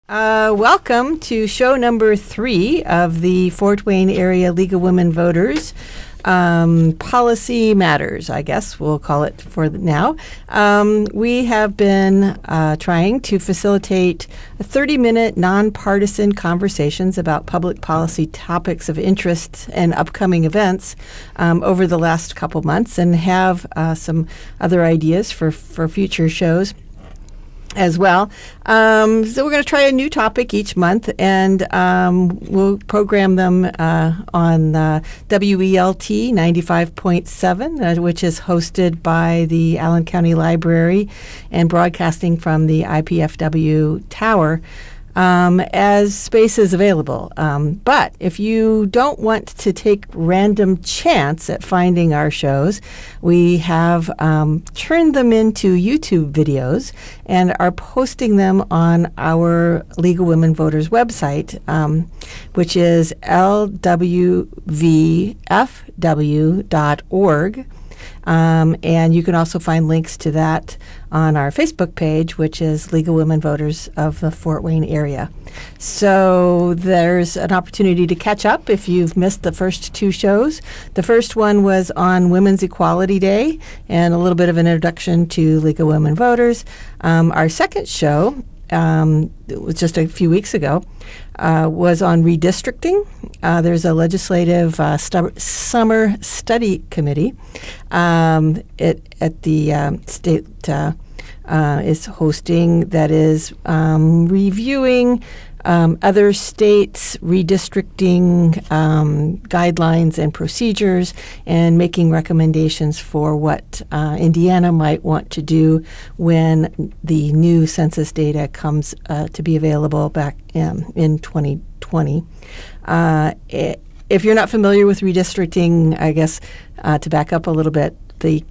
Welcome to show number 3 of the Fort Wayne Area League of Women Voters Policy Matters, I guess we'll call it for now. We have been trying to facilitate 30-minute nonpartisan conversations about public policy topics of interest and upcoming events over the last couple months, and have some other ideas for future shows as well. So we're going to try a new topic each month, and we'll program them on WELT 95.7, which is hosted by the Allen County Library and broadcasting from the IPFW Tower as space is available. But if you don't want to take random chance at finding our shows, we have turned them into YouTube videos and are posting them on our League of Women Voters website, which is lwvfw.org. And you can also find links to that on our Facebook page, which is League of Women Voters of the Fort Wayne area. So there's an opportunity to catch up if you've missed the first 2 shows. The first one was on Women's Equality Day and a little bit of an introduction to League of Women Voters. Our second show, it was just a few weeks ago, was on redistricting. There's a legislative summer study committee at the state is hosting, that is reviewing other states' redistricting guidelines and procedures, and making recommendations for what Indiana might want to do when the new census data comes to be available back in 2020. If you're not familiar with redistricting, I guess to back up a little bit, the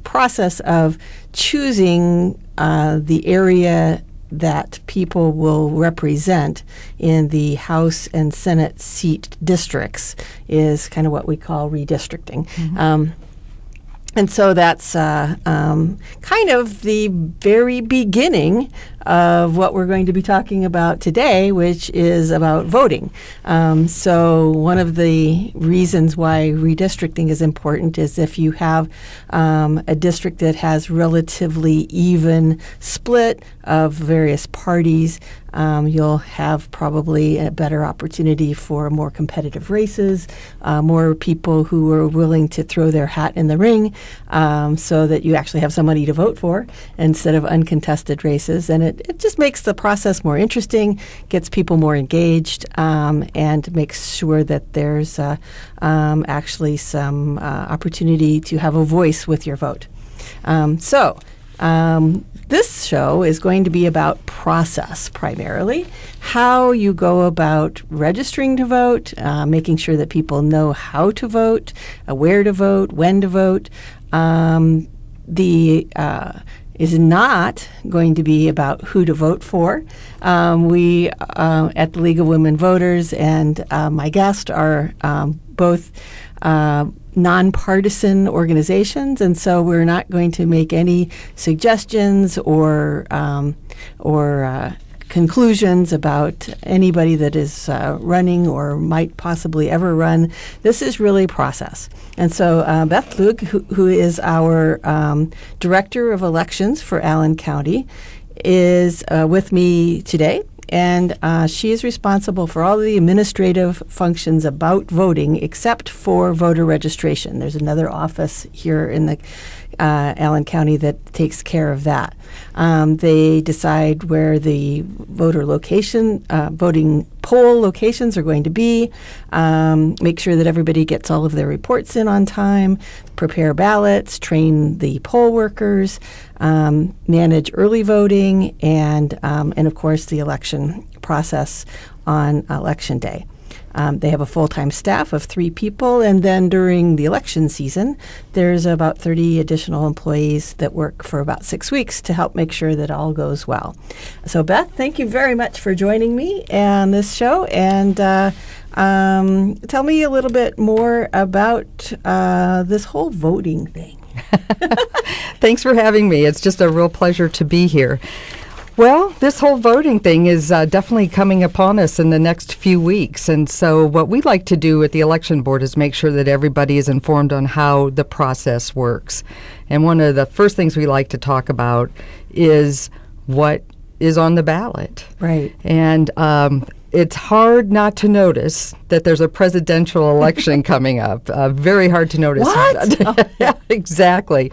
process of choosing the area that people will represent in the House and Senate seat districts is kind of what we call redistricting. Mm-hmm. And so that's kind of the very beginning of what we're going to be talking about today, which is about voting. So one of the reasons why redistricting is important is if you have a district that has relatively even split of various parties, you'll have probably a better opportunity for more competitive races, more people who are willing to throw their hat in the ring, so that you actually have somebody to vote for instead of uncontested races. And it just makes the process more interesting, gets people more engaged, and makes sure that there's actually some opportunity to have a voice with your vote. This show is going to be about process primarily, how you go about registering to vote, making sure that people know how to vote, where to vote, when to vote. Is not going to be about who to vote for. We at the League of Women Voters and my guest are both nonpartisan organizations, and so we're not going to make any suggestions or conclusions about anybody that is running or might possibly ever run. This is really process. And so Beth Dlug, who is our Director of Elections for Allen County, is with me today. And she is responsible for all the administrative functions about voting except for voter registration. There's another office here in the Allen County that takes care of that. They decide where the voting poll locations are going to be, make sure that everybody gets all of their reports in on time, prepare ballots, train the poll workers, manage early voting, and of course the election process on Election Day. They have a full-time staff of 3 people, and then during the election season, there's about 30 additional employees that work for about 6 weeks to help make sure that all goes well. So, Beth, thank you very much for joining me on this show, and tell me a little bit more about this whole voting thing. Thanks for having me. It's just a real pleasure to be here. Well, this whole voting thing is definitely coming upon us in the next few weeks. And so what we like to do at the election board is make sure that everybody is informed on how the process works. And one of the first things we like to talk about is what is on the ballot. Right. And it's hard not to notice that there's a presidential election coming up. Very hard to notice. What? Yeah, exactly.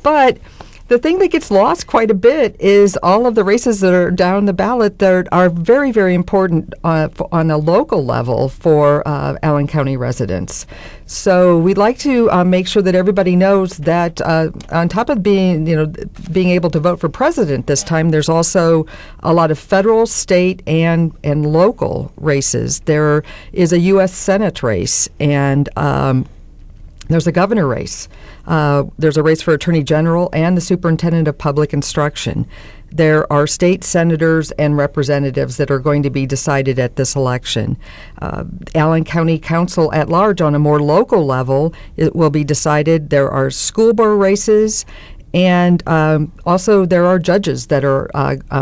But the thing that gets lost quite a bit is all of the races that are down the ballot that are very, very important on a local level for Allen County residents. So we'd like to make sure that everybody knows that on top of being able to vote for president this time, there's also a lot of federal, state, and local races. There is a U.S. Senate race, and there's a governor race. There's a race for attorney general and the superintendent of public instruction. There are state senators and representatives that are going to be decided at this election. Allen County Council at large on a more local level, it will be decided. There are school board races, and also there are judges that are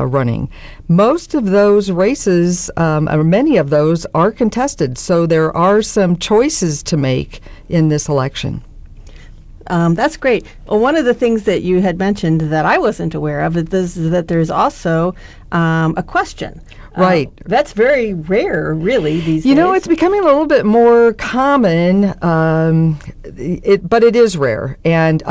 running. Most of those races, or many of those, are contested, so there are some choices to make in this election. That's great. Well, one of the things that you had mentioned that I wasn't aware of is that there's also a question. Right. That's very rare, really, these days. It's becoming a little bit more common, but it is rare. And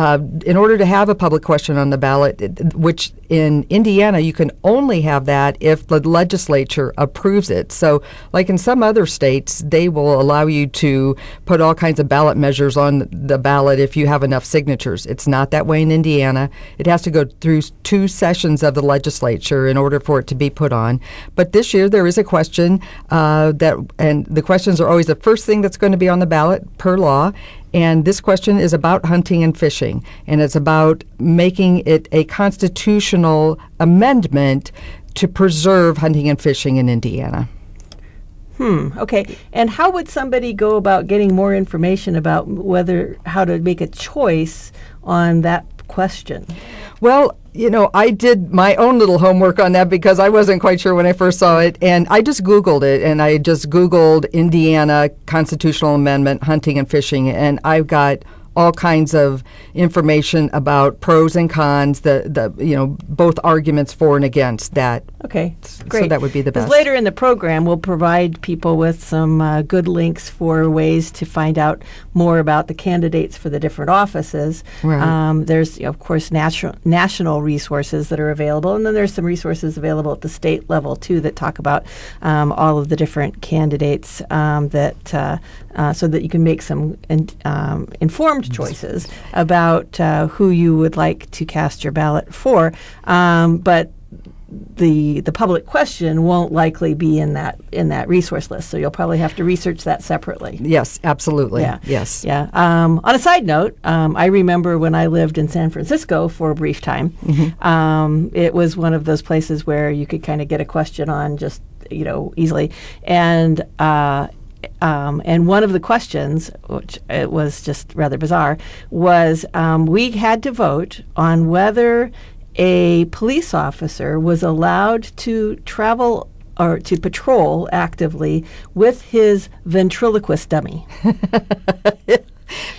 in order to have a public question on the ballot, which in Indiana you can only have that if the legislature approves it. So like in some other states, they will allow you to put all kinds of ballot measures on the ballot if you have enough signatures. It's not that way in Indiana. It has to go through 2 sessions of the legislature in order for it to be put on. But this year there is a question and the questions are always the first thing that's going to be on the ballot per law. And this question is about hunting and fishing, and it's about making it a constitutional amendment to preserve hunting and fishing in Indiana. Okay. And how would somebody go about getting more information about how to make a choice on that question? Well, I did my own little homework on that because I wasn't quite sure when I first saw it, and I just Googled it, and I just Googled Indiana constitutional amendment, hunting and fishing, and I've got all kinds of information about pros and cons, both arguments for and against that. Okay, great. So that would be the best. Later in the program, we'll provide people with some good links for ways to find out more about the candidates for the different offices. Right. There's, of course, national resources that are available, and then there's some resources available at the state level, too, that talk about all of the different candidates so that you can make some informed choices about who you would like to cast your ballot for. But the public question won't likely be in that resource list, so you'll probably have to research that separately. Yes, absolutely. Yeah. Yes. Yeah. On a side note, I remember when I lived in San Francisco for a brief time. Mm-hmm. It was one of those places where you could kind of get a question on just easily, and one of the questions, which it was just rather bizarre, was we had to vote on whether a police officer was allowed to travel or to patrol actively with his ventriloquist dummy.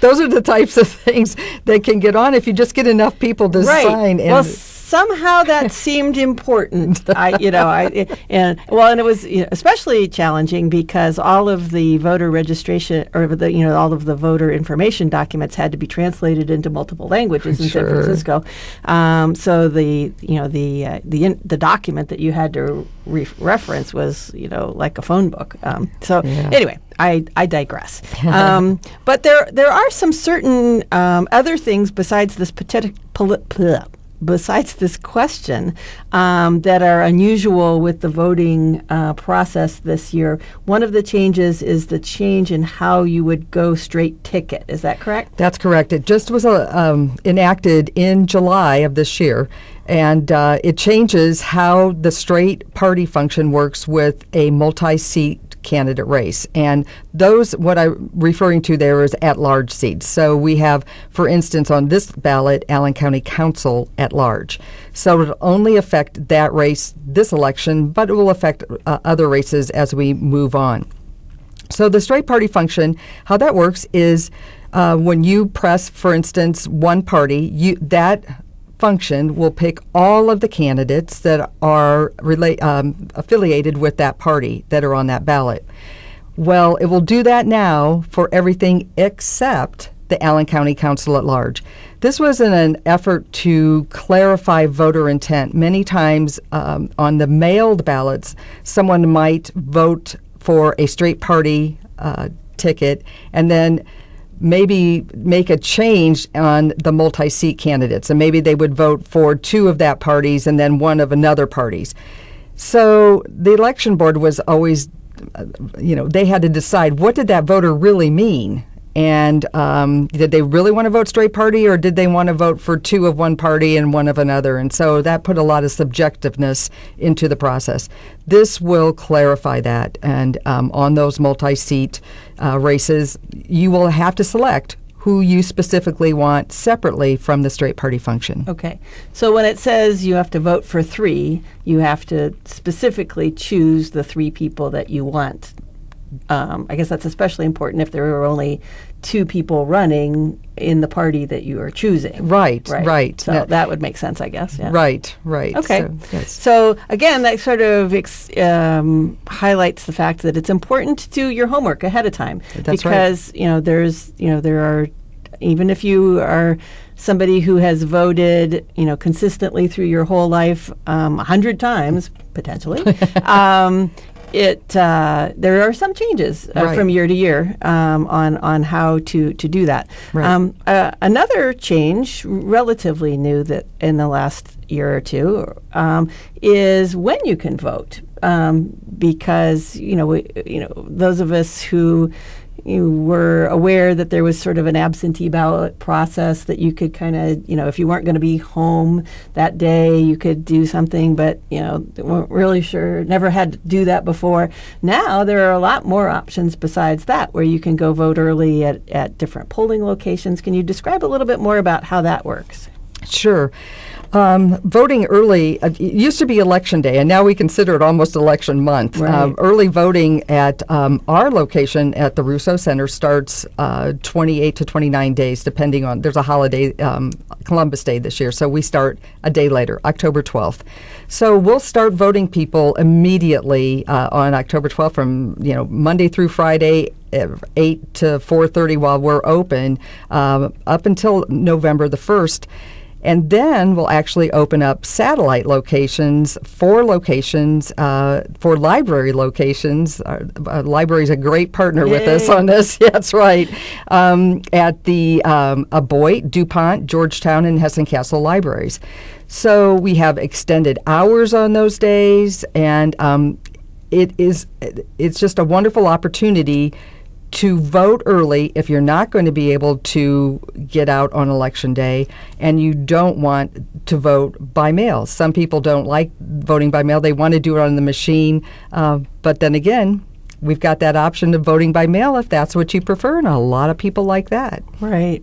Those are the types of things that can get on if you just get enough people to sign. Well, somehow that seemed important. And it was especially challenging because all of the voter registration or all of the voter information documents had to be translated into multiple languages in San Francisco. So the document that you had to reference was like a phone book. Anyway, I digress. But there are some certain other things besides this besides this question that are unusual with the voting process this year. One of the changes is the change in how you would go straight ticket. Is that correct? That's correct. It just was enacted in July of this year, and it changes how the straight party function works with a multi-seat candidate race. And those, what I'm referring to there is at-large seats. So we have, for instance, on this ballot, Allen County Council at large. So it'll only affect that race this election, but it will affect other races as we move on. So the straight party function, how that works is when you press, for instance, one party, that function will pick all of the candidates that are affiliated with that party that are on that ballot. Well, it will do that now for everything except the Allen County Council at large. This was in an effort to clarify voter intent. Many times on the mailed ballots, someone might vote for a straight party ticket and then maybe make a change on the multi-seat candidates, and maybe they would vote for two of that parties and then one of another party's. So the election board was always, they had to decide, what did that voter really mean? And did they really want to vote straight party, or did they want to vote for two of one party and one of another? And so that put a lot of subjectiveness into the process. This will clarify that. And on those multi-seat races, you will have to select who you specifically want separately from the straight party function. Okay. So when it says you have to vote for three, you have to specifically choose the three people that you want. I guess that's especially important if there are only two people running in the party that you are choosing. Right. So that would make sense, I guess. Yeah. Right. Okay. So, yes. So again, that sort of highlights the fact that it's important to do your homework ahead of time. That's because, there are, even if you are somebody who has voted, consistently through your whole life 100 times, potentially, there are some changes from year to year on how to do that. Right. Another change, relatively new, that in the last year or two, is when you can vote, because those of us who you were aware that there was sort of an absentee ballot process that you could kind of, if you weren't going to be home that day, you could do something, but, weren't really sure, never had to do that before. Now there are a lot more options besides that, where you can go vote early at different polling locations. Can you describe a little bit more about how that works? Sure. Voting early, it used to be election day, and now we consider it almost election month. Right. Early voting at our location at the Russo Center starts 28 to 29 days, depending on, there's a holiday, Columbus Day this year, so we start a day later, October 12th. So we'll start voting people immediately on October 12th from, Monday through Friday, 8 to 4:30 while we're open, up until November the 1st. And then we'll actually open up satellite locations, 4 locations, for library locations. Library is a great partner with us on this. Yeah, that's right. At the Beloit, DuPont, Georgetown, and Hessen Castle libraries. So we have extended hours on those days, and it's just a wonderful opportunity to vote early if you're not going to be able to get out on election day and you don't want to vote by mail. Some people don't like voting by mail. They want to do it on the machine. But then again, we've got that option of voting by mail if that's what you prefer, and a lot of people like that. Right.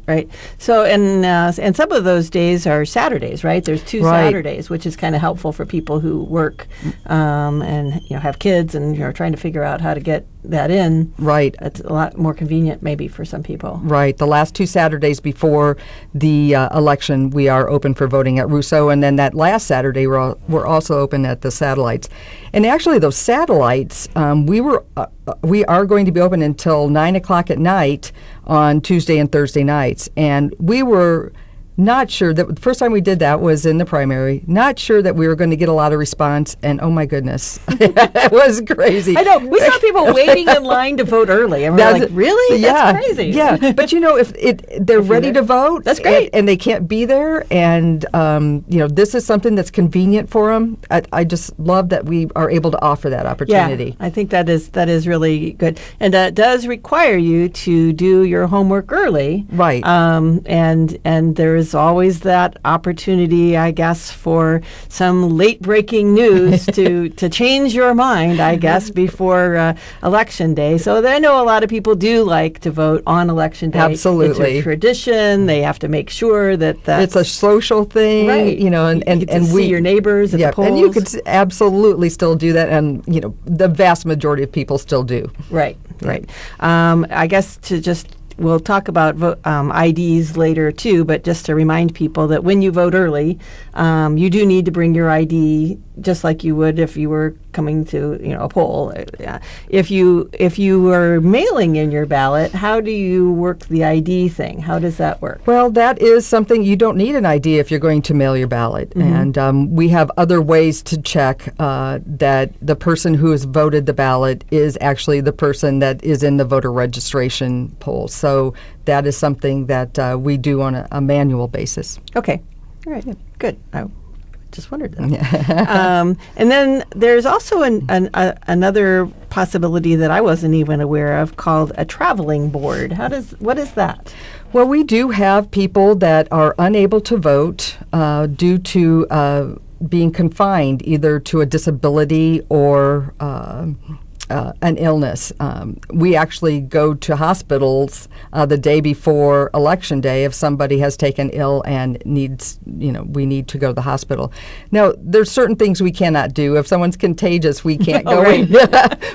So, and some of those days are Saturdays, right? There's 2 Saturdays, which is kind of helpful for people who work and have kids and are trying to figure out how to get that in. Right. It's a lot more convenient maybe for some people. Right. The last 2 Saturdays before the election, we are open for voting at Russo, and then that last Saturday, we're also open at the satellites. And actually, those satellites, we are going to be open until 9 o'clock at night on Tuesday and Thursday nights. And we were not sure that the first time we did that was in the primary, not sure that we were going to get a lot of response, and oh my goodness, it was crazy. I know. We saw people waiting in line to vote early, and we're like, really? Yeah, that's crazy. Yeah, but if they're ready to vote, that's great. And they can't be there, and this is something that's convenient for them. I just love that we are able to offer that opportunity. Yeah, I think that is really good, and that does require you to do your homework early. Right. And there is there's always that opportunity, I guess, for some late-breaking news to change your mind, I guess, before Election Day. So I know a lot of people do like to vote on Election Day. Absolutely. It's a tradition. They have to make sure that it's a social thing, right. You know, you get to and see your neighbors at the polls. And you could absolutely still do that, and you know, the vast majority of people still do. Right. I guess we'll talk about IDs later too, but just to remind people that when you vote early, you do need to bring your ID just like you would if you were coming to a poll. If you were mailing in your ballot, how do you work the ID thing? How does that work? Well, that is something you don't need an ID if you're going to mail your ballot, and we have other ways to check that the person who has voted the ballot is actually the person that is in the voter registration poll. So that is something that we do on a manual basis. Okay. All right. Good. I just wondered that. And then there's also another possibility that I wasn't even aware of called a traveling board. What is that? Well, we do have people that are unable to vote due to being confined either to a disability or an illness. We actually go to hospitals the day before Election Day if somebody has taken ill and needs, we need to go to the hospital. Now, there's certain things we cannot do. If someone's contagious, we can't go in.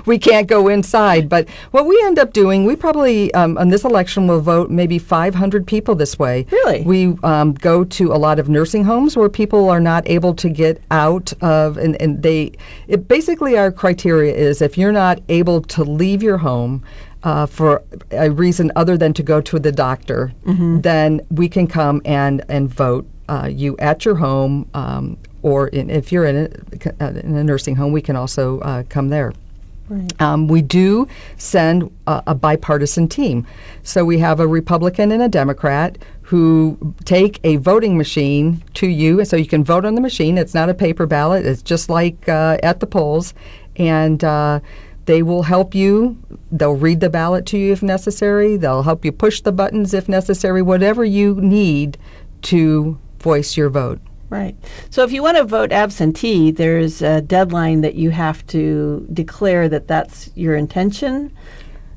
We can't go inside. But what we end up doing, we probably on this election will vote maybe 500 people this way. Really? We go to a lot of nursing homes where people are not able to get out of, and basically our criteria is if you're not able to leave your home for a reason other than to go to the doctor, then we can come and vote you at your home, or if you're in a nursing home, we can also come there. Right. We do send a bipartisan team. So we have a Republican and a Democrat who take a voting machine to you, so you can vote on the machine. It's not a paper ballot. It's just like at the polls. And they will help you. They'll read the ballot to you if necessary. They'll help you push the buttons if necessary, whatever you need to voice your vote. Right. So if you want to vote absentee, there's a deadline that you have to declare that that's your intention.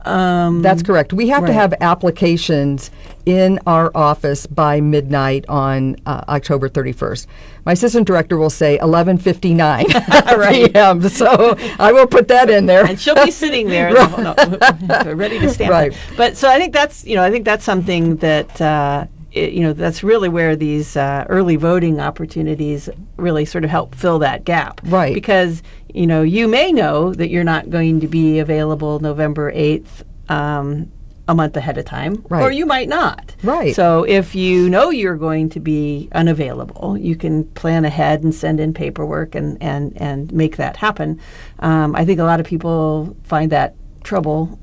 That's correct. We have to have applications in our office by midnight on October 31st. My assistant director will say 11:59 p.m. So I will put that in there. And she'll be sitting there, ready to stamp it. But so I think that's something that that's really where these early voting opportunities really sort of help fill that gap. Right. Because you may know that you're not going to be available November 8th a month ahead of time, or you might not. Right. So if you know you're going to be unavailable, you can plan ahead and send in paperwork and make that happen. I think a lot of people find that trouble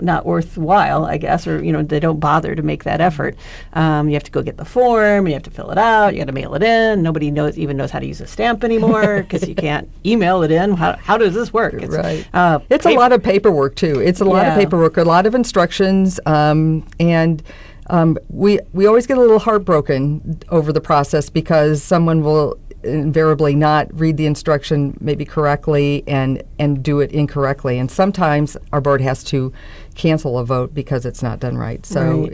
not worthwhile, I guess, or, they don't bother to make that effort. You have to go get the form, you have to fill it out, you got to mail it in. Nobody even knows how to use a stamp anymore because you can't email it in. How does this work? It's a lot of paperwork, too. It's a lot of paperwork, a lot of instructions, and we always get a little heartbroken over the process because someone will invariably not read the instruction maybe correctly and do it incorrectly. And sometimes our board has to cancel a vote because it's not done right. So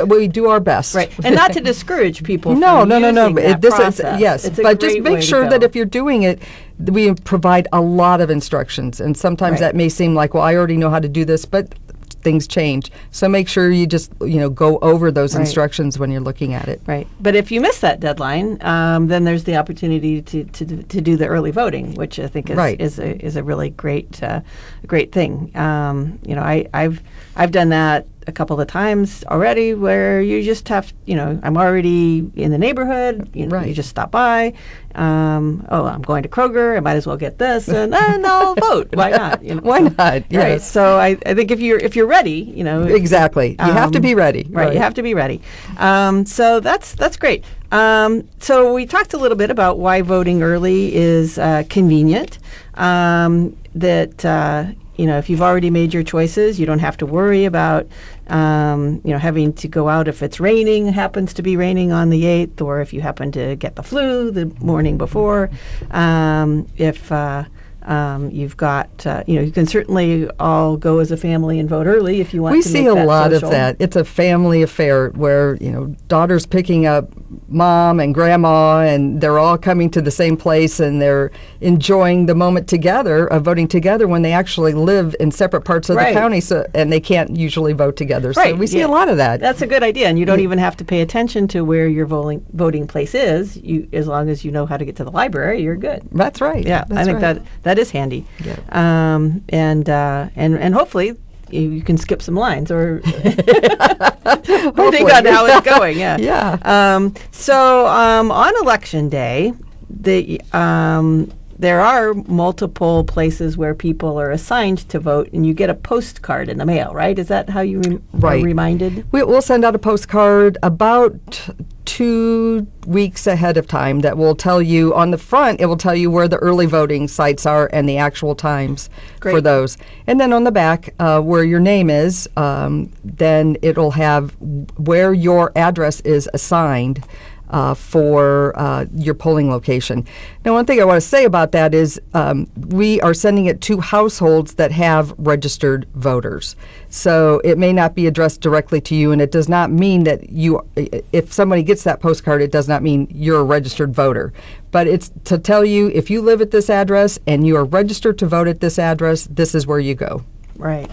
we do our best. Right. And not to discourage people No. that process. Yes. But just make sure that if you're doing it, we provide a lot of instructions. And sometimes that may seem like, well, I already know how to do this, but things change. So make sure you just, go over those instructions when you're looking at it. Right. But if you miss that deadline, then there's the opportunity to do the early voting, which I think is a really great thing. I've done that a couple of times already where you just have, I'm already in the neighborhood, you just stop by. I'm going to Kroger, I might as well get this, and I'll vote. Why not? Why not? Yes. Right. So I think if you're ready, exactly. You have to be ready. Right. You have to be ready. So that's great. So we talked a little bit about why voting early is convenient. if you've already made your choices, you don't have to worry about, having to go out if it's raining, happens to be raining on the 8th, or if you happen to get the flu the morning before. If you've got, you can certainly all go as a family and vote early if you want We to see make a that lot social. of that. It's a family affair where, daughter's picking up mom and grandma, and they're all coming to the same place, and they're enjoying the moment together of voting together when they actually live in separate parts of Right. the county, and they can't usually vote together. So Right, we see yeah. a lot of that. That's a good idea, and you don't even have to pay attention to where your voting place is. As long as you know how to get to the library, you're good. That's right. Yeah, That's I think right. that is handy. Yeah. And hopefully you can skip some lines, or depending Hopefully. on how it's going. Yeah. Yeah. So on election day, there are multiple places where people are assigned to vote, and you get a postcard in the mail, right? Is that how you are Right. reminded? We'll send out a postcard about 2 weeks ahead of time that will tell you on the front. It will tell you where the early voting sites are and the actual times for Great. those. And then on the back, where your name is, then it'll have where your address is assigned for your polling location. Now, one thing I want to say about that is we are sending it to households that have registered voters. So it may not be addressed directly to you, and it does not mean that if somebody gets that postcard, it does not mean you're a registered voter. But it's to tell you, if you live at this address and you are registered to vote at this address, this is where you go. Right.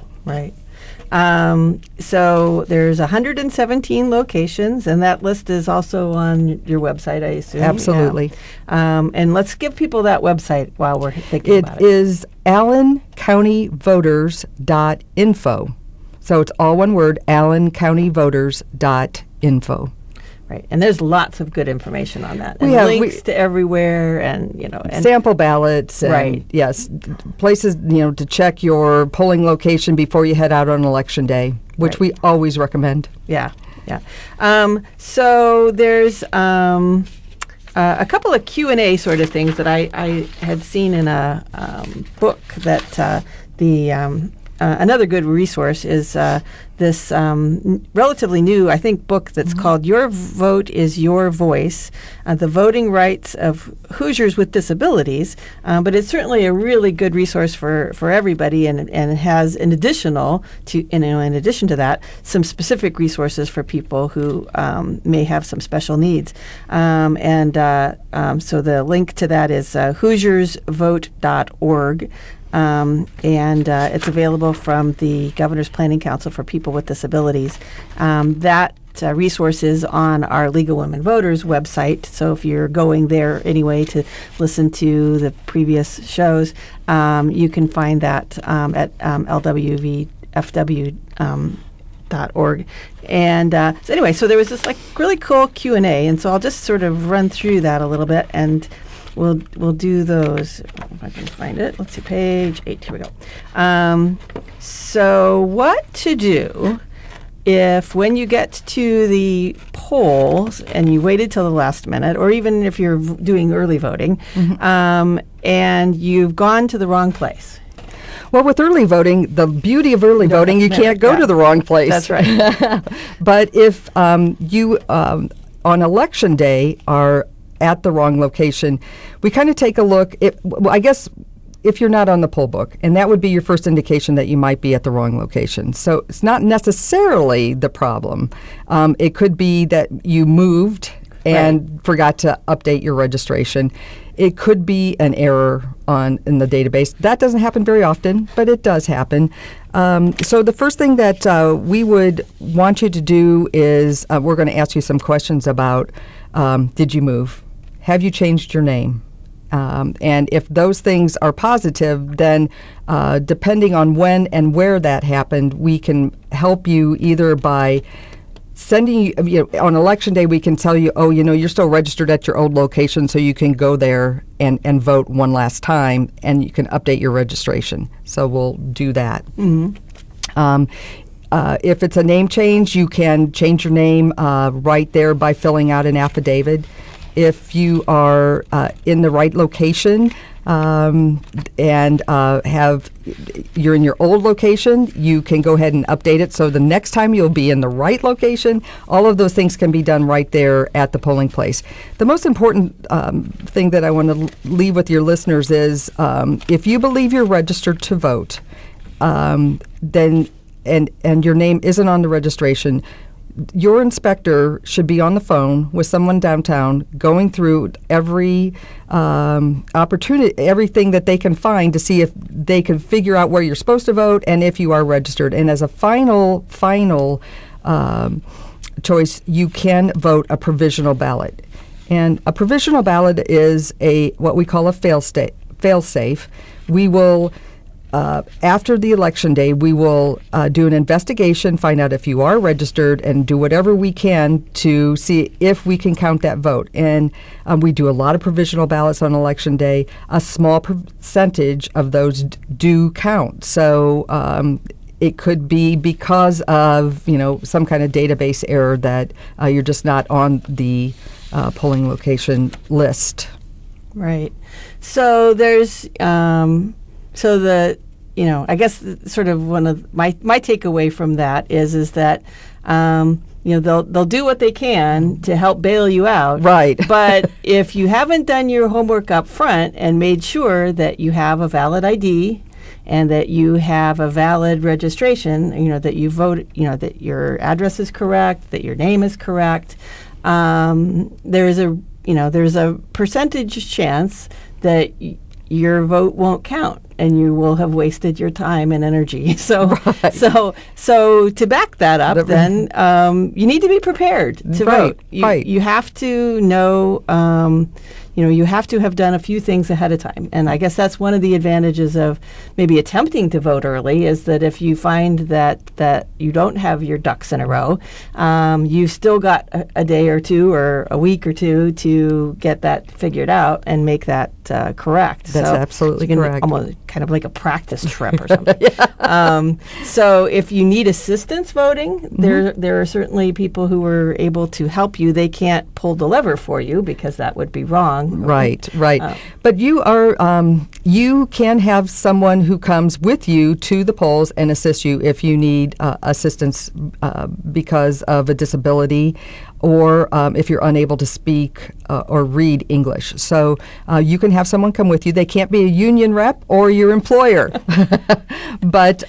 So there's 117 locations, and that list is also on your website, I assume. Absolutely. Yeah. And let's give people that website while we're thinking about It is allencountyvoters.info. So it's all one word, allencountyvoters.info. Right. And there's lots of good information on that. And We have- links to everywhere, and Sample ballots, and Right. yes, places to check your polling location before you head out on election day, which Right. we always recommend. Yeah. So there's a couple of Q&A sort of things that I had seen in a book that another good resource is this relatively new, I think, book that's called Your Vote is Your Voice, The Voting Rights of Hoosiers with Disabilities. But it's certainly a really good resource for everybody, and it has, in addition to that, some specific resources for people who may have some special needs. So the link to that is HoosiersVote.org. And it's available from the Governor's Planning Council for People with Disabilities. That resource is on our League of Women Voters website. So if you're going there anyway to listen to the previous shows, you can find that at lwvfw.org. And so anyway, so there was this really cool Q&A, and so I'll just sort of run through that a little bit, and we'll do those. If I can find it. Let's see, page 8. Here we go. So what to do if when you get to the polls and you waited till the last minute, or even if you're doing early voting, and you've gone to the wrong place. Well, with early voting, the beauty of early voting, you can't go to the wrong place. That's right. But if you, on election day, are at the wrong location, we kind of take a look. I guess if you're not on the poll book, and that would be your first indication that you might be at the wrong location. So it's not necessarily the problem. It could be that you moved and forgot to update your registration. It could be an error in the database. That doesn't happen very often, but it does happen. So the first thing that we would want you to do is we're going to ask you some questions about did you move? Have you changed your name? And if those things are positive, then depending on when and where that happened, we can help you either by sending you, on election day, we can tell you, you're still registered at your old location, so you can go there and vote one last time, and you can update your registration. So we'll do that. If it's a name change, you can change your name right there by filling out an affidavit. If you are in the right location, and you're in your old location, you can go ahead and update it. So the next time you'll be in the right location. All of those things can be done right there at the polling place. The most important thing that I want to leave with your listeners is if you believe you're registered to vote, then and your name isn't on the registration, your inspector should be on the phone with someone downtown going through every opportunity, everything that they can find to see if they can figure out where you're supposed to vote and if you are registered. And as a final choice, you can vote a provisional ballot. And a provisional ballot is what we call a fail-safe. We will after the election day, we will do an investigation, find out if you are registered, and do whatever we can to see if we can count that vote. And we do a lot of provisional ballots on election day. A small percentage of those do count. So it could be because of some kind of database error that you're just not on the polling location list. Right. So there's I guess sort of one of my takeaway from that is that they'll do what they can to help bail you out. Right. But if you haven't done your homework up front and made sure that you have a valid ID and that you have a valid registration, that you vote, that your address is correct, that your name is correct, there's a percentage chance that your vote won't count and you will have wasted your time and energy. So, right. so to back that up, then you need to be prepared to vote. You have to know. You have to have done a few things ahead of time. And I guess that's one of the advantages of maybe attempting to vote early is that if you find that you don't have your ducks in a row, you've still got a day or two or a week or two to get that figured out and make that correct. That's absolutely correct. Almost kind of like a practice trip or something. So if you need assistance voting, there are certainly people who are able to help you. They can't pull the lever for you because that would be wrong. Right. But you can have someone who comes with you to the polls and assist you if you need assistance because of a disability or if you're unable to speak or read English. So you can have someone come with you. They can't be a union rep or your employer, but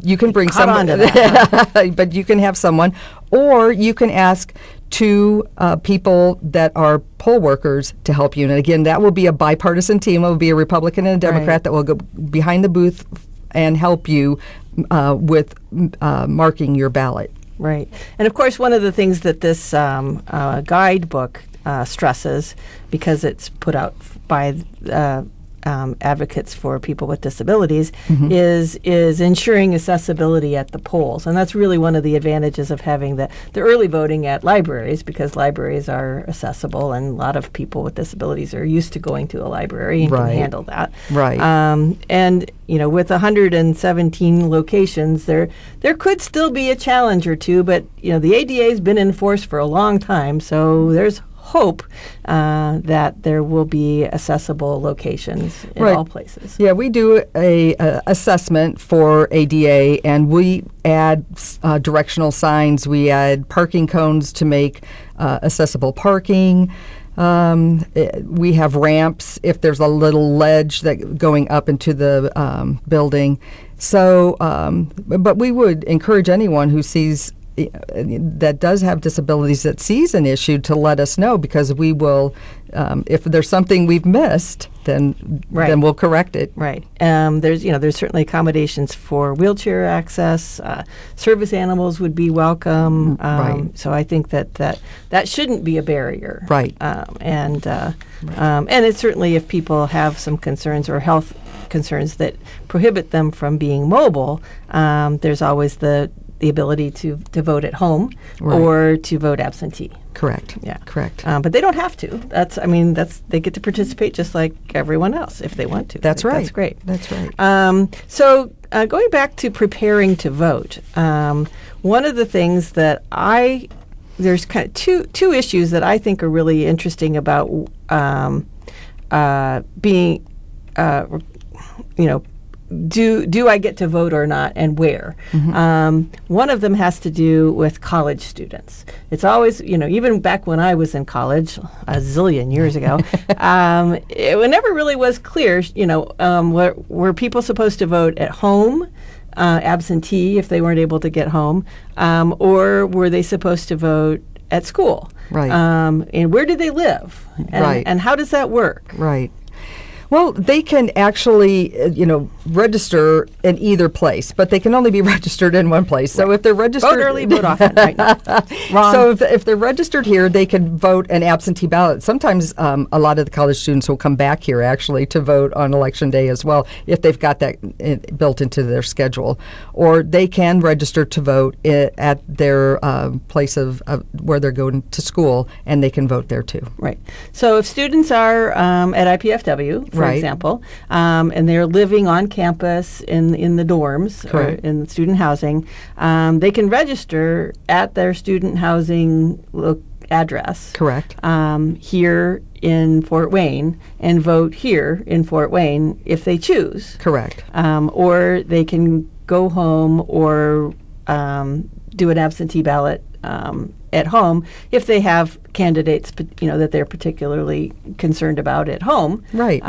you can bring someone. But you can have someone, or you can ask two people that are poll workers to help you. And again, that will be a bipartisan team. It will be a Republican and a Democrat that will go behind the booth and help you with marking your ballot. Right. And of course, one of the things that this guidebook stresses, because it's put out by advocates for people with disabilities, is ensuring accessibility at the polls. And that's really one of the advantages of having the early voting at libraries, because libraries are accessible and a lot of people with disabilities are used to going to a library and can handle that. Right. And with 117 locations, there could still be a challenge or two, but the ADA has been in force for a long time, so there's hope that there will be accessible locations in all places. Yeah, we do a assessment for ADA, and we add directional signs. We add parking cones to make accessible parking. We have ramps if there's a little ledge that going up into the building. So, but we would encourage anyone who sees that does have disabilities that sees an issue to let us know, because we will, if there's something we've missed, then we'll correct it. Right. There's certainly accommodations for wheelchair access. Service animals would be welcome. So I think that shouldn't be a barrier. Right. And it's certainly if people have some concerns or health concerns that prohibit them from being mobile, there's always the ability to vote at home or to vote absentee. Correct. Yeah. Correct. But they don't have to. They get to participate just like everyone else if they want to. That's right. That's great. That's right. So going back to preparing to vote, one of the things that there's kind of two issues that I think are really interesting about being do I get to vote or not, and where? One of them has to do with college students. It's always, even back when I was in college, a zillion years ago, it never really was clear, were people supposed to vote at home, absentee if they weren't able to get home, or were they supposed to vote at school? Right. And where do they live? Right. And how does that work? Right. Well, they can actually, register in either place, but they can only be registered in one place. So if they're registered... Vote early, vote often. Right. Wrong. So if they're registered here, they can vote an absentee ballot. Sometimes a lot of the college students will come back here, actually, to vote on Election Day as well, if they've got that built into their schedule. Or they can register to vote at their place of where they're going to school, and they can vote there, too. Right. So if students are at IPFW, for Right. example, and they're living on campus in the dorms or Correct. in student housing, they can register at their student housing address. Correct. Here in Fort Wayne, and vote here in Fort Wayne if they choose. Correct. Or they can go home or do an absentee ballot at home if they have candidates, that they're particularly concerned about at home. Right.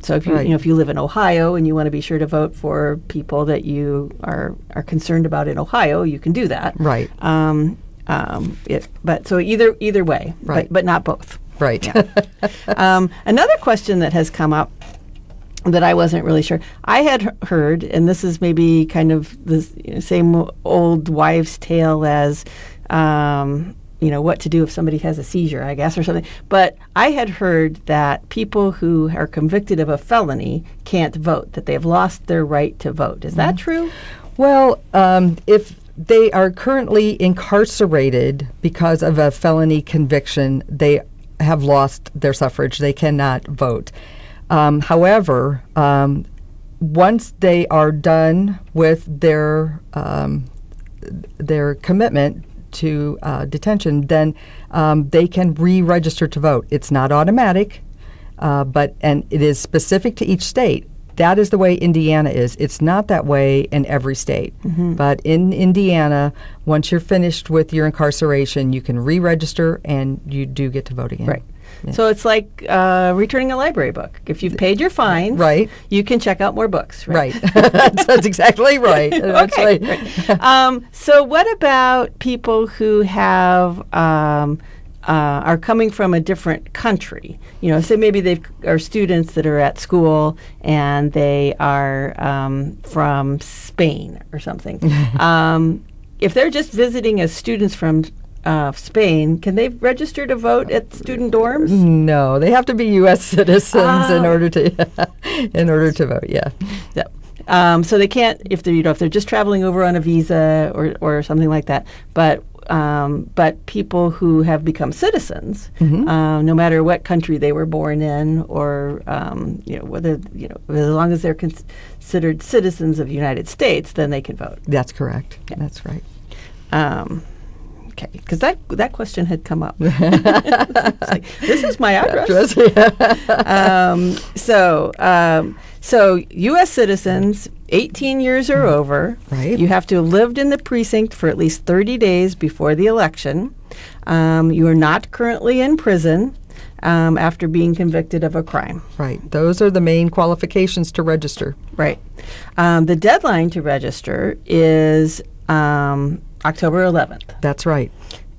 So if you, Right. if you live in Ohio and you want to be sure to vote for people that you are concerned about in Ohio, you can do that. Right. But so either way, Right. but not both. Right. Yeah. Another question that has come up that I wasn't really sure. I had heard, and this is maybe kind of the same old wives' tale as, what to do if somebody has a seizure, I guess, or something. But I had heard that people who are convicted of a felony can't vote, that they have lost their right to vote. Is that true? Well, if they are currently incarcerated because of a felony conviction, they have lost their suffrage. They cannot vote. However, once they are done with their commitment to detention, then they can re-register to vote. It's not automatic, and it is specific to each state. That is the way Indiana is. It's not that way in every state. But in Indiana, once you're finished with your incarceration, you can re-register and you do get to vote again. Right. Yeah. So it's like returning a library book. If you've paid your fines, Right. you can check out more books. Right. That's exactly right. That's Okay. right. So what about people who have are coming from a different country? Say maybe they are students that are at school and they are from Spain or something. If they're just visiting as students from Spain, can they register to vote at student dorms? No, they have to be U.S. citizens in order to vote. Yeah. So they can't if they're just traveling over on a visa or something like that. But people who have become citizens, no matter what country they were born in, or whether as long as they're considered citizens of the United States, then they can vote. That's correct. Yeah. That's right. Okay, because that question had come up. It's like, this is my address. So U.S. citizens, 18 years or over, Right. you have to have lived in the precinct for at least 30 days before the election. You are not currently in prison after being convicted of a crime. Right. Those are the main qualifications to register. Right. The deadline to register is October 11th. That's right.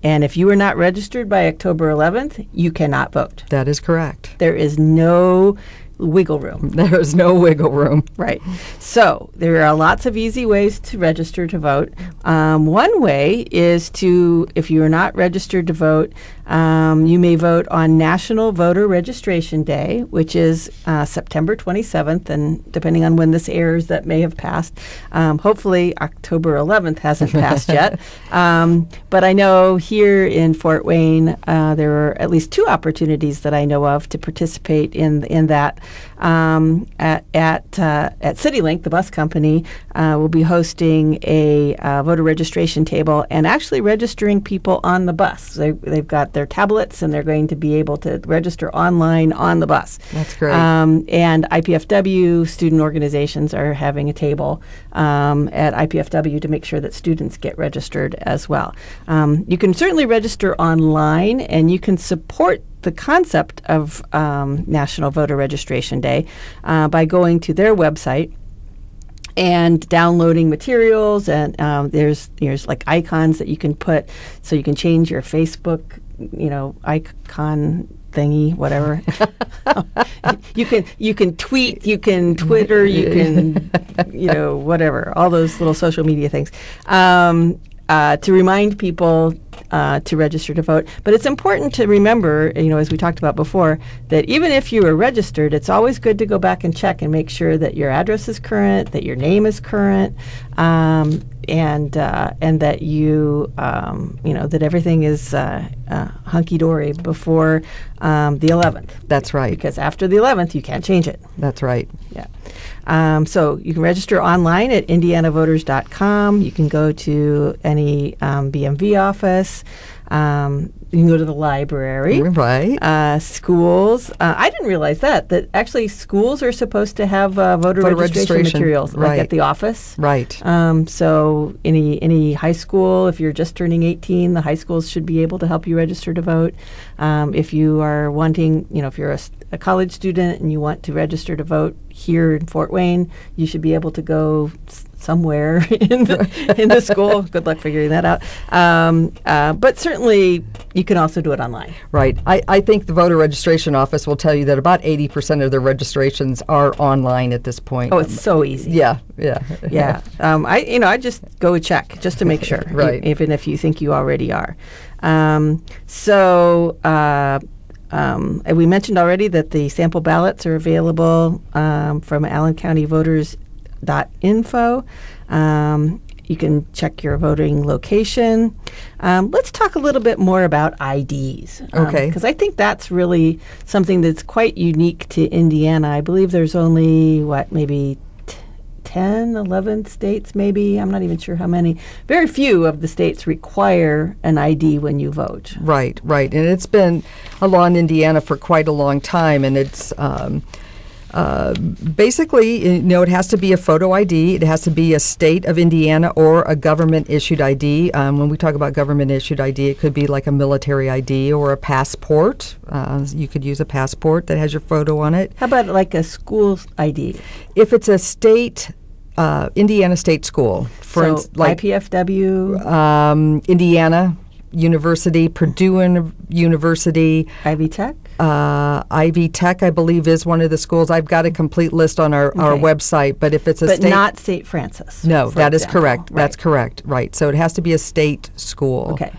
And if you are not registered by October 11th, you cannot vote. That is correct. There is no wiggle room. There is no wiggle room. Right. So there are lots of easy ways to register to vote. One way is if you are not registered to vote, you may vote on National Voter Registration Day, which is September 27th, and depending on when this airs, that may have passed. Hopefully October 11th hasn't passed yet. But I know here in Fort Wayne, there are at least two opportunities that I know of to participate in that. At CityLink, the bus company, will be hosting a voter registration table and actually registering people on the bus. They've got got their tablets, and they're going to be able to register online on the bus. That's great. And IPFW student organizations are having a table at IPFW to make sure that students get registered as well. You can certainly register online, and you can support the concept of National Voter Registration Day by going to their website and downloading materials, and there's like icons that you can put, so you can change your Facebook, icon thingy, whatever. you can tweet, you can Twitter, you can whatever, all those little social media things, to remind people to register to vote. But it's important to remember, as we talked about before, that even if you are registered, it's always good to go back and check and make sure that your address is current, that your name is current, and that you that everything is hunky dory before the 11th. That's right. Because after the 11th, you can't change it. That's right. Yeah. So you can register online at indianavoters.com. You can go to any BMV office. You can go to the library. Right. Schools. I didn't realize that actually schools are supposed to have voter registration materials, like at the office. Right. So any high school, if you're just turning 18, the high schools should be able to help you register to vote. If you are wanting, if you're a college student and you want to register to vote here in Fort Wayne, you should be able to go somewhere in the school. Good luck figuring that out. But certainly, you can also do it online. Right. I think the voter registration office will tell you that about 80% of their registrations are online at this point. Oh, it's so easy. Yeah. I just go check just to make sure. Right. Even if you think you already are. We mentioned already that the sample ballots are available from Allen County Voters.info. You can check your voting location. Let's talk a little bit more about IDs. Okay. Because I think that's really something that's quite unique to Indiana. I believe there's only, maybe 10, 11 states maybe. I'm not even sure how many. Very few of the states require an ID when you vote. Right. And it's been a law in Indiana for quite a long time, and it's basically, it has to be a photo ID. It has to be a state of Indiana or a government-issued ID. When we talk about government-issued ID, it could be like a military ID or a passport. You could use a passport that has your photo on it. How about like a school ID? If it's a state, Indiana state school, for instance, like IPFW, Indiana University, Purdue University, Ivy Tech. Ivy Tech, I believe, is one of the schools. I've got a complete list on our website, but if it's a state... But not St. Francis. No, that is correct. Right. That's correct, right. So it has to be a state school. Okay.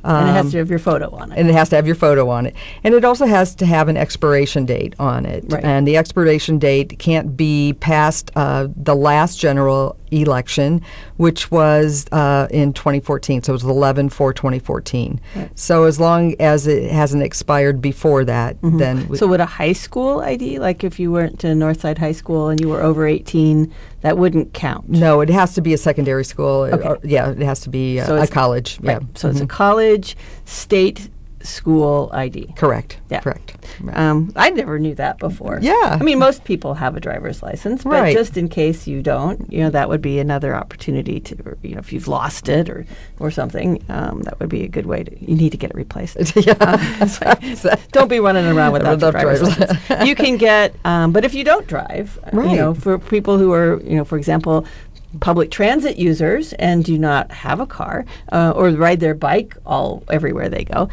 And it has to have your photo on it. And it has to have your photo on it. And it also has to have an expiration date on it. Right. And the expiration date can't be past the last general election, which was in 2014. So it was 11/4/2014. Right. So as long as it hasn't expired before that, then... So would a high school ID, like if you went to Northside High School and you were over 18, that wouldn't count? No, it has to be a secondary school. Okay. It has to be a college. Right. Yeah. So it's a college, state, school ID. Correct. Yeah. Correct. Right. I never knew that before. Yeah. I mean, most people have a driver's license, but Right. just in case you don't, that would be another opportunity to, if you've lost it or something, that would be a good way to, you need to get it replaced. Don't be running around without your driver's license. You can get, but if you don't drive, Right. For people who are, for example, public transit users and do not have a car or ride their bike everywhere they go,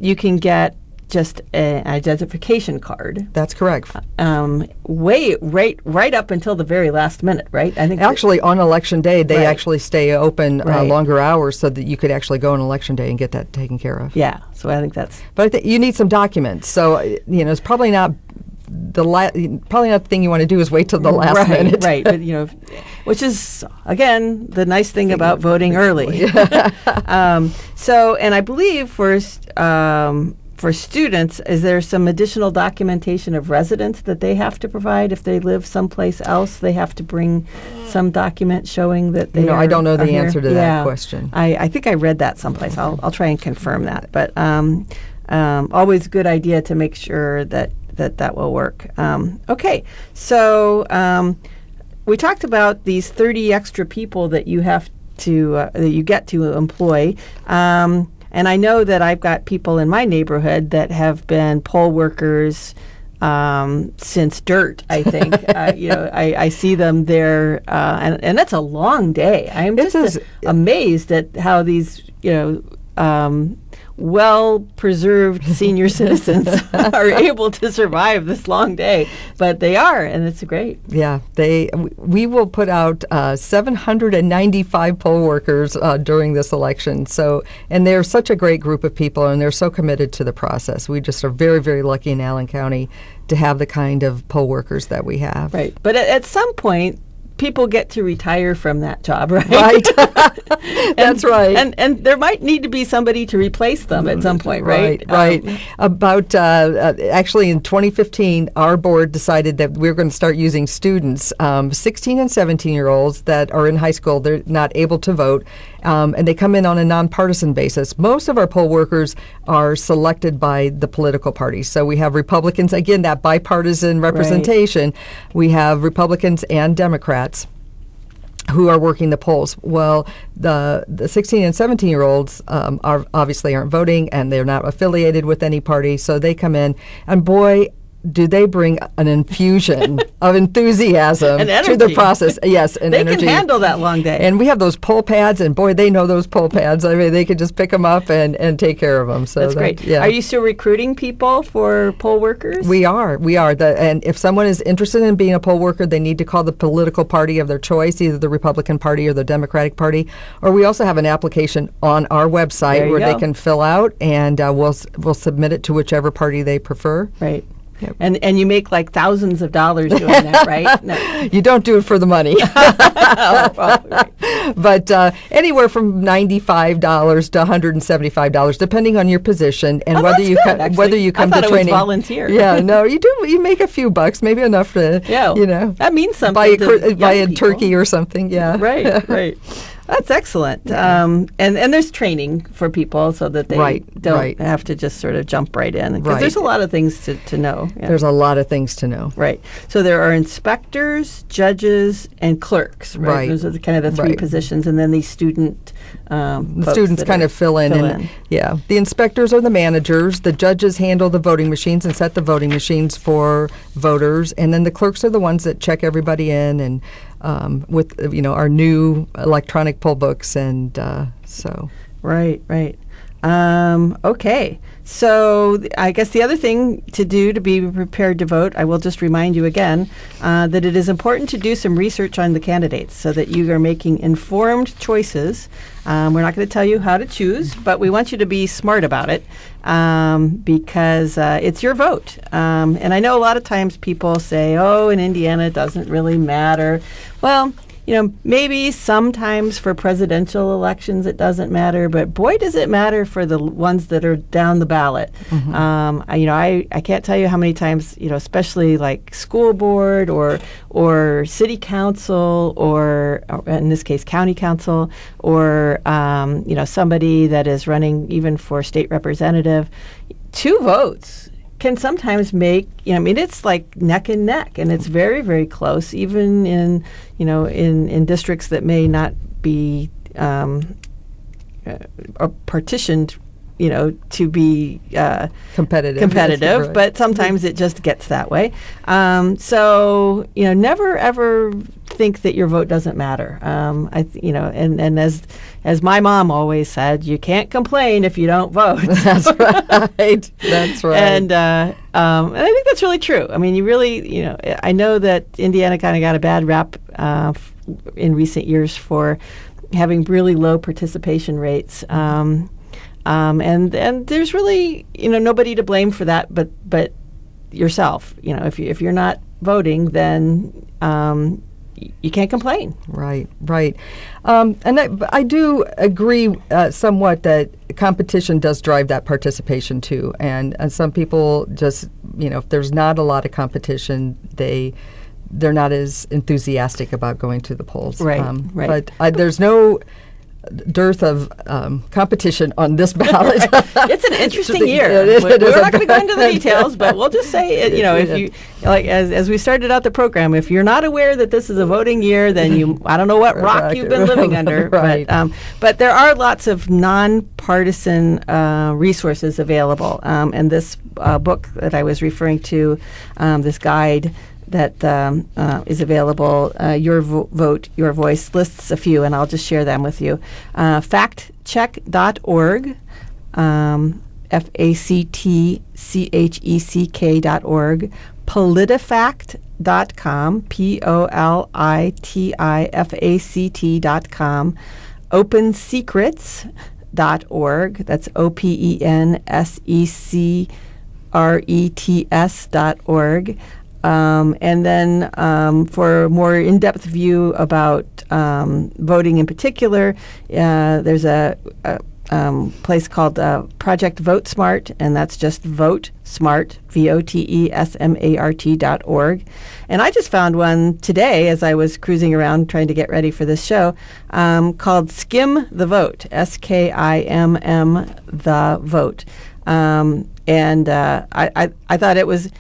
you can get just an identification card. That's correct. Right up until the very last minute, right? I think Actually, on election day, they Right. actually stay open Right. longer hours so that you could actually go on election day and get that taken care of. Yeah, so I think that's... But I think you need some documents. So, it's probably not probably not the thing you want to do is wait till the last minute. Right, but which is again the nice thing about voting early. And I believe for students, is there some additional documentation of residence that they have to provide if they live someplace else? They have to bring some document showing that they I don't know the here? answer to that question. I think I read that someplace. I'll try and confirm that. But always a good idea to make sure that will work. Okay, so we talked about these 30 extra people that you have to that you get to employ. And I know that I've got people in my neighborhood that have been poll workers since dirt, I think. I see them there, and that's a long day. I'm just amazed at how these, well-preserved senior citizens are able to survive this long day, but they are, and it's great. Yeah, we will put out 795 poll workers during this election. So, and they're such a great group of people, and they're so committed to the process. We just are very, very lucky in Allen County to have the kind of poll workers that we have. Right, but at some point, people get to retire from that job, right? Right. That's right. And there might need to be somebody to replace them at some point, right? Right. About actually in 2015, our board decided that we're going to start using students, 16 and 17-year-olds that are in high school. They're not able to vote, and they come in on a nonpartisan basis. Most of our poll workers are selected by the political parties. So we have Republicans, again, that bipartisan representation. Right. We have Republicans and Democrats who are working the polls. Well, the 16 and 17-year-olds aren't voting, and they're not affiliated with any party, so they come in, and boy, do they bring an infusion of enthusiasm to the process. Yes, and energy. They can handle that long day. And we have those poll pads, and boy, they know those poll pads. I mean, they can just pick them up and take care of them. So that's great. Yeah. Are you still recruiting people for poll workers? We are. And if someone is interested in being a poll worker, they need to call the political party of their choice, either the Republican Party or the Democratic Party. Or we also have an application on our website where they can fill out, and we'll submit it to whichever party they prefer. Right. Yep. And you make like thousands of dollars doing that, right? No. You don't do it for the money. Right. But anywhere from $95 to $175, depending on your position and whether you come to training. It was volunteer. Yeah, no, you do. You make a few bucks, maybe enough to that means something. Buy a turkey or something. Yeah. Right. That's excellent. Yeah. And there's training for people so that they don't have to just sort of jump right in. Because there's a lot of things to know. Yeah. There's a lot of things to know. Right. So there are inspectors, judges, and clerks. Right. Those are kind of the three positions. And then these student the students kind of fill in. Yeah. The inspectors are the managers. The judges handle the voting machines and set the voting machines for voters. And then the clerks are the ones that check everybody in and with our new electronic poll books, and so. Right. Okay. So I guess the other thing to do to be prepared to vote, I will just remind you again that it is important to do some research on the candidates so that you are making informed choices. We're not going to tell you how to choose, but we want you to be smart about it because it's your vote. And I know a lot of times people say, oh, in Indiana it doesn't really matter. Well, maybe sometimes for presidential elections it doesn't matter, but boy, does it matter for the ones that are down the ballot. Mm-hmm. I can't tell you how many times, especially like school board or city council or in this case county council or somebody that is running even for state representative, 2 votes can sometimes make, it's like neck and neck, and it's very, very close, even in districts that may not be partitioned, to be competitive, right. But sometimes it just gets that way. So, never ever think that your vote doesn't matter. And as my mom always said, you can't complain if you don't vote. That's right. That's right. And I think that's really true. I mean, you really, I know that Indiana kind of got a bad rap in recent years for having really low participation rates. And there's really, nobody to blame for that, but yourself. If you're not voting, then you can't complain. Right. And I do agree somewhat that competition does drive that participation too. And some people just, if there's not a lot of competition, they're not as enthusiastic about going to the polls. Right. But there's no dearth of competition on this ballot. It's an interesting year. We're not going to go into the details, but we'll just say, if you as we started out the program, if you're not aware that this is a voting year, then I don't know what rock you've been living under. Right. But there are lots of nonpartisan resources available, and this book that I was referring to, this guide that is available, Your Vote, Your Voice, lists a few, and I'll just share them with you. Factcheck.org, FACTCHECK.org, Politifact.com, POLITIFACT.com, OpenSecrets.org, that's OPENSECRETS.org. And then for a more in-depth view about voting in particular, there's a place called Project Vote Smart, and that's just Vote Smart, VOTESMART.org. And I just found one today as I was cruising around trying to get ready for this show, called Skim the Vote, SKIMM the Vote. And I thought it was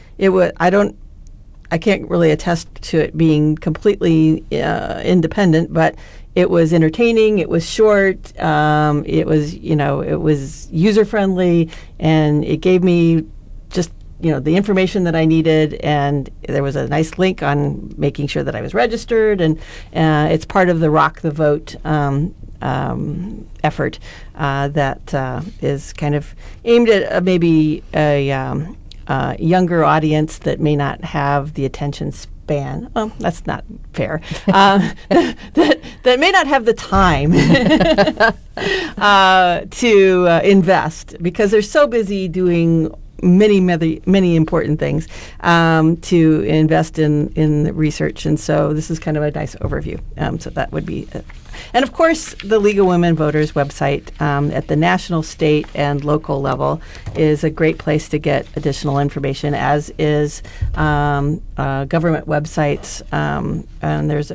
I can't really attest to it being completely independent, but it was entertaining. It was short. It was user friendly, and it gave me just the information that I needed. And there was a nice link on making sure that I was registered, and it's part of the Rock the Vote effort that is kind of aimed at maybe a younger audience that may not have the attention span. Oh, that's not fair. That may not have the time to invest because they're so busy doing many important things to invest in the research. And so this is kind of a nice overview. So that would be and of course, the League of Women Voters website at the national, state, and local level is a great place to get additional information, as is government websites. And there's,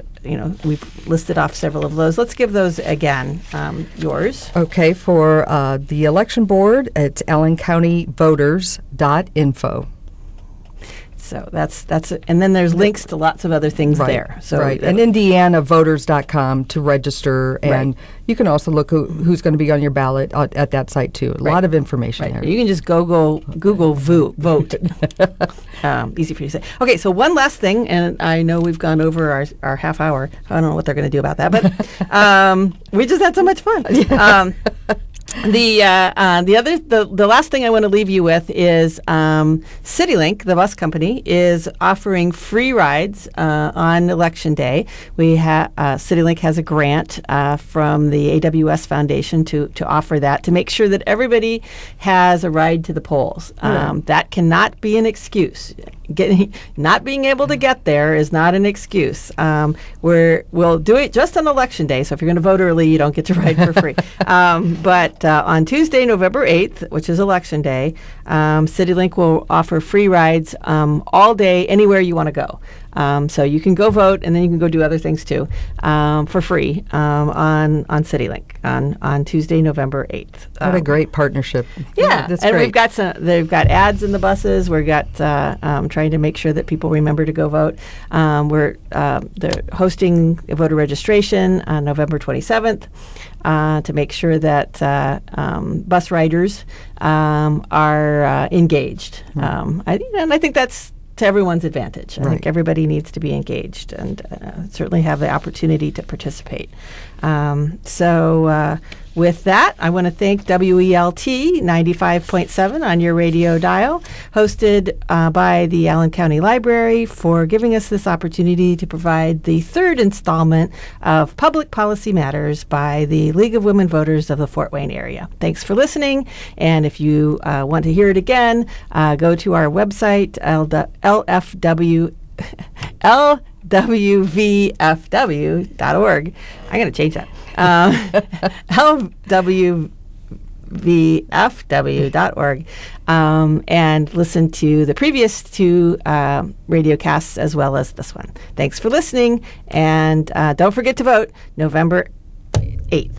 we've listed off several of those. Let's give those again. Yours. Okay, for the election board, it's AllenCountyVoters.info. So that's it. And then there's links to lots of other things there. So and IndianaVoters.com to register, and you can also look who's going to be on your ballot at that site too. A lot of information there. You can just Google vote. Easy for you to say. Okay, so one last thing, and I know we've gone over our half hour. I don't know what they're going to do about that, but we just had so much fun. The last thing I want to leave you with is CityLink, the bus company, is offering free rides on Election Day. CityLink has a grant from the AWS Foundation to offer that, to make sure that everybody has a ride to the polls. That cannot be an excuse. Not being able to get there is not an excuse. We'll do it just on Election Day, so if you're going to vote early, you don't get to ride for free. But on Tuesday, November 8th, which is Election Day, CityLink will offer free rides all day, anywhere you want to go. So you can go vote, and then you can go do other things too, for free on CityLink on Tuesday, November 8th. What a great partnership! Yeah, that's and great. they've got ads in the buses. We've got trying to make sure that people remember to go vote. They're hosting a voter registration on November 27th to make sure that bus riders are engaged. And I think that's to everyone's advantage. I think everybody needs to be engaged and certainly have the opportunity to participate. So with that, I want to thank WELT 95.7 on your radio dial, hosted by the Allen County Library, for giving us this opportunity to provide the third installment of Public Policy Matters by the League of Women Voters of the Fort Wayne area. Thanks for listening, and if you want to hear it again, go to our website, lwvfw.org. I'm going to change that. lwvfw.org, and listen to the previous two radio casts as well as this one. Thanks for listening, and don't forget to vote November 8th.